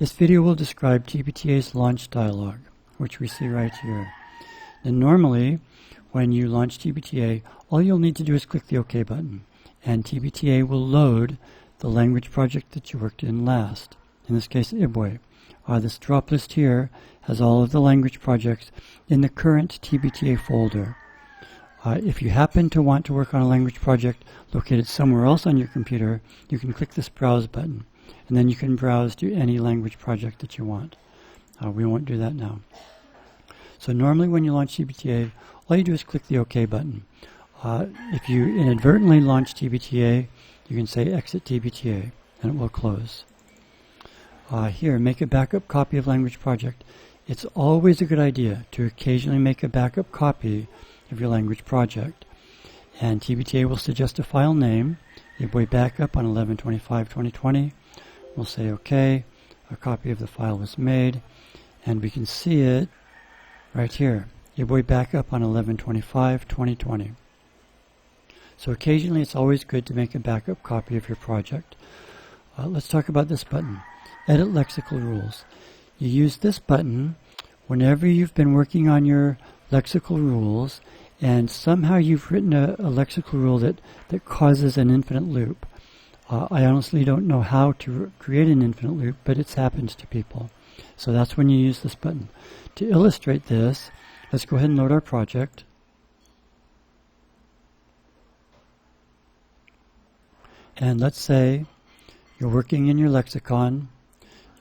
This video will describe TBTA's launch dialog, which we see right here. And normally, when you launch TBTA, all you'll need to do is click the OK button, and TBTA will load the language project that you worked in last, in this case Ibwe. This drop list here has all of the language projects in the current TBTA folder. If you happen to want to work on a language project located somewhere else on your computer, you can click this Browse button, and then you can browse to any language project that you want. We won't do that now. So normally when you launch TBTA, all you do is click the OK button. If you inadvertently launch TBTA, you can say Exit TBTA, and it will close. Here, make a backup copy of language project. It's always a good idea to occasionally make a backup copy of your language project. And TBTA will suggest a file name, Ibwe backup on 11/25/2020. We'll say OK. A copy of the file was made, and we can see it right here, Ibwe backup on 11/25/2020. So occasionally it's always good to make a backup copy of your project. Let's talk about this button, Edit Lexical Rules. You use this button whenever you've been working on your lexical rules and somehow you've written a lexical rule that causes an infinite loop. I honestly don't know how to create an infinite loop, but it's happened to people. So that's when you use this button. To illustrate this, let's go ahead and load our project. And let's say you're working in your lexicon,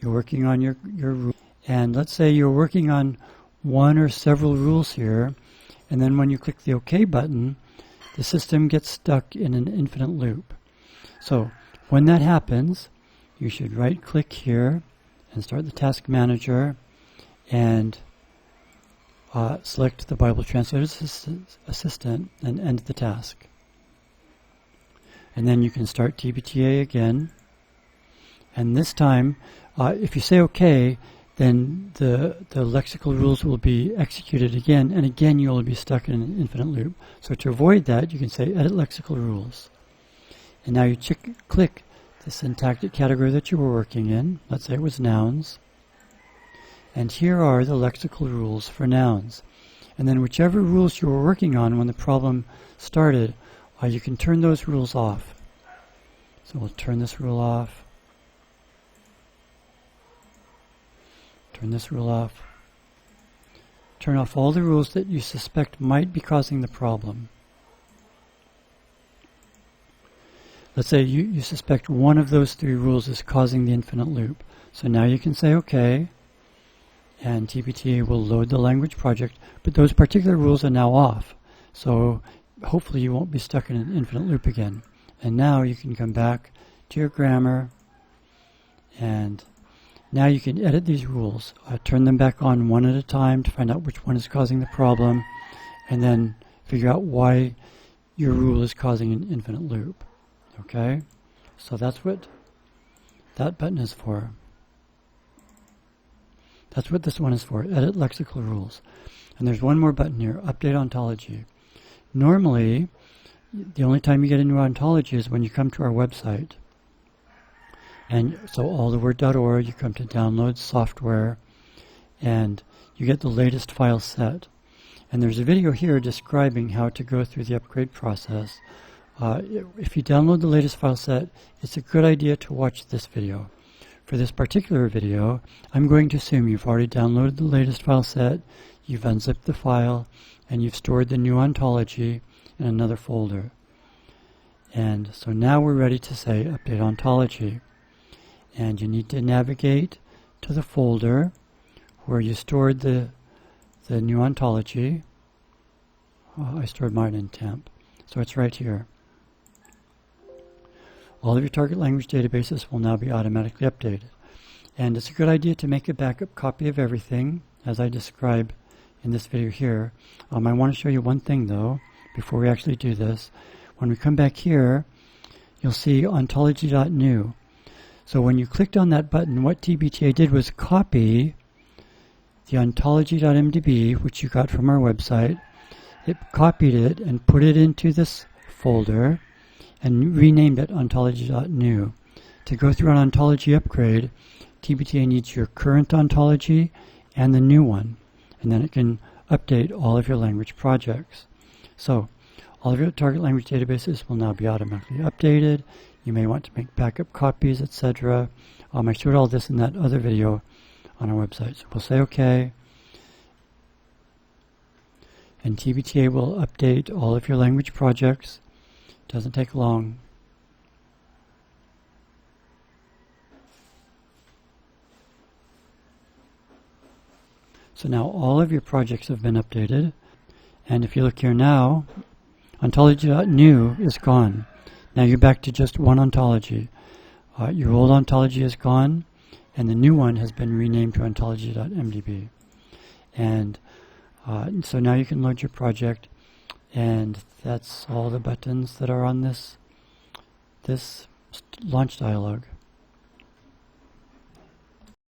you're working on your rule, and let's say you're working on one or several rules here, and then when you click the OK button, the system gets stuck in an infinite loop. So when that happens, you should right-click here and start the task manager and select the Bible Translator Assistant and end the task. And then you can start TBTA again. And this time, if you say OK, then the lexical rules will be executed again, and again you'll be stuck in an infinite loop. So to avoid that, you can say Edit Lexical Rules. And now you click the syntactic category that you were working in. Let's say it was nouns. And here are the lexical rules for nouns. And then whichever rules you were working on when the problem started, you can turn those rules off. So we'll turn this rule off. Turn this rule off. Turn off all the rules that you suspect might be causing the problem. Let's say you suspect one of those three rules is causing the infinite loop. So now you can say OK, and TBTA will load the language project, but those particular rules are now off. So hopefully you won't be stuck in an infinite loop again. And now you can come back to your grammar, and now you can edit these rules. Turn them back on one at a time to find out which one is causing the problem, and then figure out why your rule is causing an infinite loop. Okay? So that's what that button is for. That's what this one is for, Edit Lexical Rules. And there's one more button here, Update Ontology. Normally, the only time you get a new ontology is when you come to our website. And so alltheword.org, you come to Download Software, and you get the latest file set. And there's a video here describing how to go through the upgrade process. If you download the latest file set, it's a good idea to watch this video. For this particular video, I'm going to assume you've already downloaded the latest file set, you've unzipped the file, and you've stored the new ontology in another folder. And so now we're ready to say Update Ontology. And you need to navigate to the folder where you stored the new ontology. I stored mine in temp, so it's right here. All of your target language databases will now be automatically updated. And it's a good idea to make a backup copy of everything, as I describe in this video here. I want to show you one thing though, before we actually do this. When we come back here, you'll see ontology.new. So when you clicked on that button, what TBTA did was copy the ontology.mdb, which you got from our website. It copied it and put it into this folder and renamed it ontology.new. To go through an ontology upgrade, TBTA needs your current ontology and the new one, and then it can update all of your language projects. So all of your target language databases will now be automatically updated. You may want to make backup copies, etc. I showed all this in that other video on our website. So we'll say OK. And TBTA will update all of your language projects. Doesn't take long. So now all of your projects have been updated. And if you look here now, ontology.new is gone. Now you're back to just one ontology. Your old ontology is gone, and the new one has been renamed to ontology.mdb. And so now you can load your project, and that's all the buttons that are on this launch dialog.